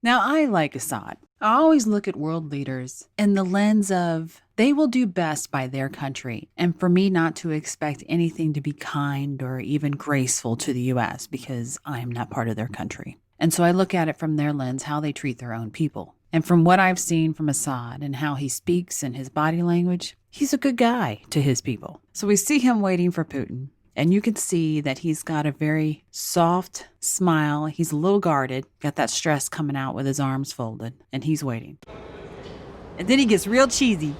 Now, I like Assad. I always look at world leaders in the lens of they will do best by their country, and for me not to expect anything to be kind or even graceful to the US because I am not part of their country. And so I look at it from their lens, how they treat their own people. And from what I've seen from Assad and how he speaks and his body language, he's a good guy to his people. So we see him waiting for Putin. And you can see that he's got a very soft smile. He's a little guarded, got that stress coming out with his arms folded, and he's waiting. And then he gets real cheesy.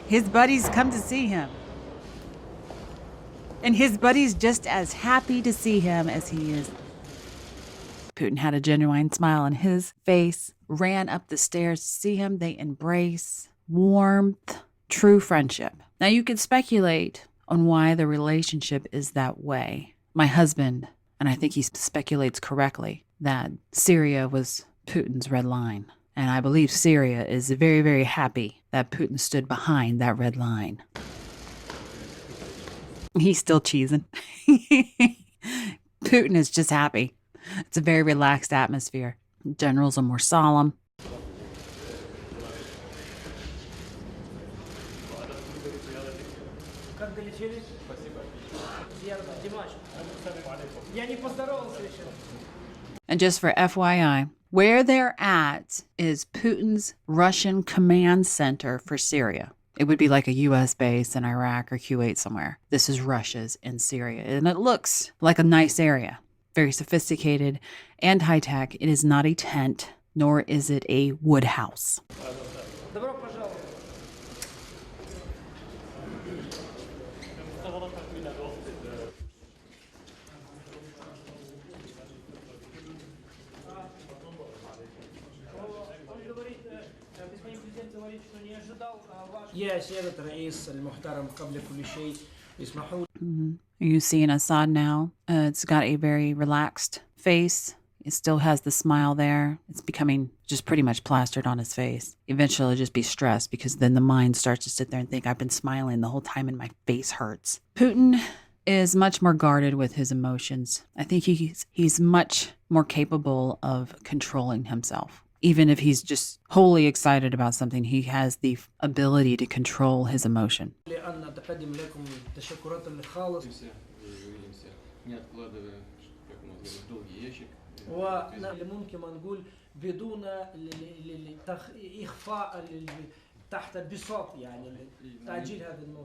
His buddies come to see him. And his buddy's just as happy to see him as he is. Putin had a genuine smile on his face, ran up the stairs to see him. They embrace warmth, true friendship. Now you can speculate on why the relationship is that way. My husband, and I think he speculates correctly, that Syria was Putin's red line. And I believe Syria is very, very happy that Putin stood behind that red line. He's still cheesing. Putin is just happy. It's a very relaxed atmosphere. Generals are more solemn. And just for FYI, where they're at is Putin's Russian command center for Syria. It would be like a U.S. base in Iraq or Kuwait somewhere. This is Russia's in Syria, and it looks like a nice area. Very sophisticated and high-tech. It is not a tent, nor is it a wood house. You see in Assad now, it's got a very relaxed face. It still has the smile there. It's becoming just pretty much plastered on his face. Eventually, it'll just be stressed because then the mind starts to sit there and think, I've been smiling the whole time and my face hurts. Putin is much more guarded with his emotions. I think he's much more capable of controlling himself. Even if he's just wholly excited about something, he has the ability to control his emotion.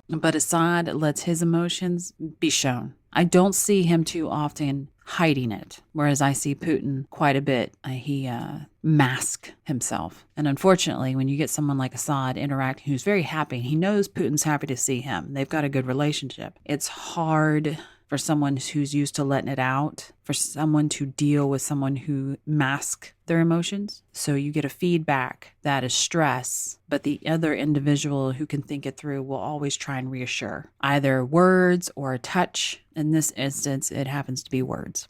But Assad lets his emotions be shown. I don't see him too often hiding it, whereas I see Putin quite a bit. He masks himself. And unfortunately, when you get someone like Assad interacting who's very happy, he knows Putin's happy to see him. They've got a good relationship. It's hard for someone who's used to letting it out, for someone to deal with someone who masks their emotions. So you get a feedback that is stress, but the other individual who can think it through will always try and reassure, either words or a touch. In this instance, it happens to be words.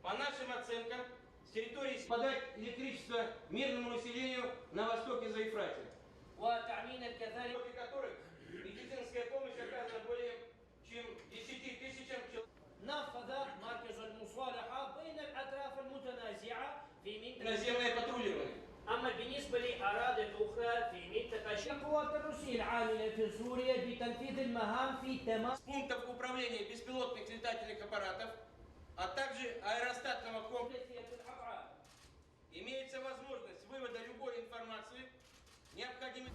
По нашим оценкам, с территории подать электричество мирному населению на востоке за Ефратием, в которых медицинская помощь оказана более чем 10 тысячам человек. Наземное патрулирование. أما بالنسبة لأراضي أخرى في منطقة القوات الروسية العاملة في سوريا بتنفيذ المهام في С пунктов управления беспилотных летательных аппаратов, а также аэростатного комплекса имеется возможность вывода любой информации, необходимой.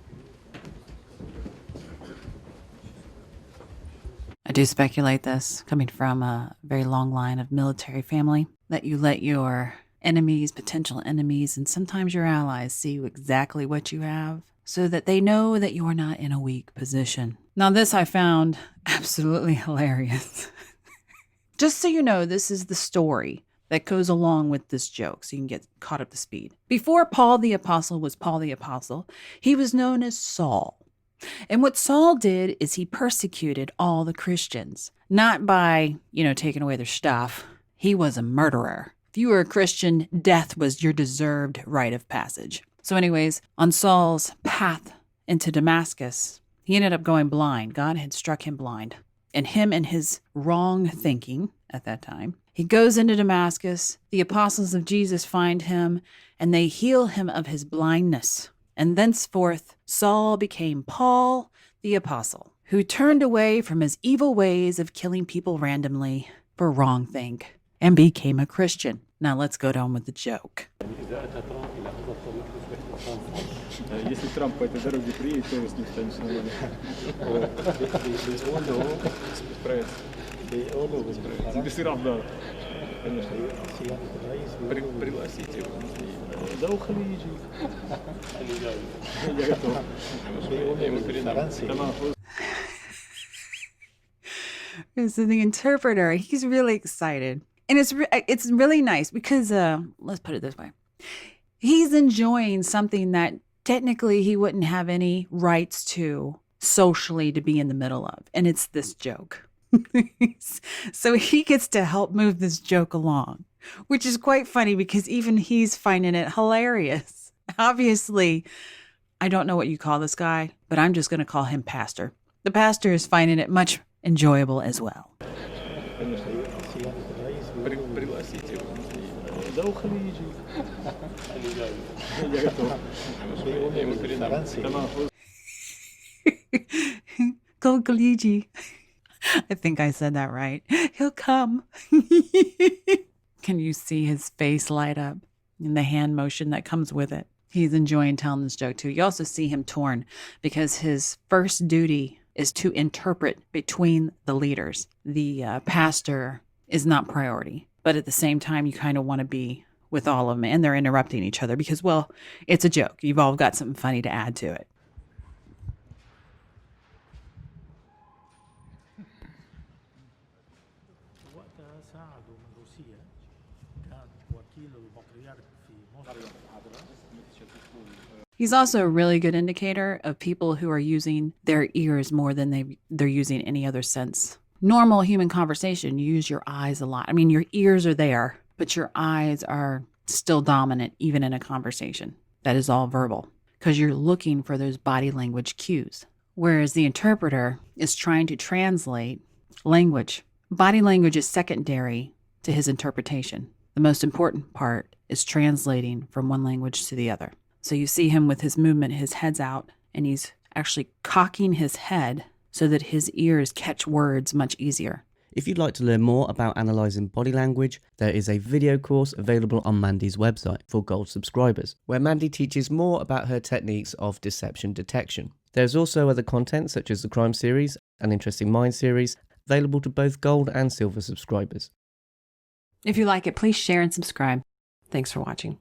I do speculate this, coming from a very long line of military family, that you let your enemies, potential enemies, and sometimes your allies see exactly what you have so that they know that you are not in a weak position. Now, this I found absolutely hilarious. Just so you know, this is the story that goes along with this joke so you can get caught up to speed. Before Paul the Apostle was Paul the Apostle, he was known as Saul. And what Saul did is he persecuted all the Christians, not by, taking away their stuff. He was a murderer. If you were a Christian, death was your deserved rite of passage. So anyways, on Saul's path into Damascus, he ended up going blind. God had struck him blind. And him and his wrong thinking at that time, he goes into Damascus. The apostles of Jesus find him, and they heal him of his blindness. And thenceforth, Saul became Paul the Apostle, who turned away from his evil ways of killing people randomly for wrong think and became a Christian. Now let's go down with the joke. Если Трамп по этой дороге приедет, то вас не станет нормально. Справится. Без Иран, да. Конечно. Пригласите его. Да, уходи. Я готов. Я ему передам. So the interpreter, he's really excited. And it's really nice because, let's put it this way. He's enjoying something that technically he wouldn't have any rights to socially to be in the middle of. And it's this joke. So he gets to help move this joke along, which is quite funny because even he's finding it hilarious. Obviously, I don't know what you call this guy, but I'm just going to call him Pastor. The pastor is finding it much enjoyable as well. Kolkoliji. I think I said that right. He'll come. Can you see his face light up and the hand motion that comes with it? He's enjoying telling this joke too. You also see him torn because his first duty is to interpret between the leaders. The pastor is not priority, but at the same time, you kind of want to be with all of them, and they're interrupting each other because, well, it's a joke. You've all got something funny to add to it. He's also a really good indicator of people who are using their ears more than they're using any other sense. Normal human conversation, you use your eyes a lot. I mean, your ears are there, but your eyes are still dominant even in a conversation. That is all verbal because you're looking for those body language cues. Whereas the interpreter is trying to translate language. Body language is secondary to his interpretation. The most important part is translating from one language to the other. So you see him with his movement, his head's out, and he's actually cocking his head so that his ears catch words much easier. If you'd like to learn more about analysing body language, there is a video course available on Mandy's website for Gold subscribers, where Mandy teaches more about her techniques of deception detection. There's also other content such as the Crime series and Interesting Minds series available to both Gold and Silver subscribers. If you like it, please share and subscribe. Thanks for watching.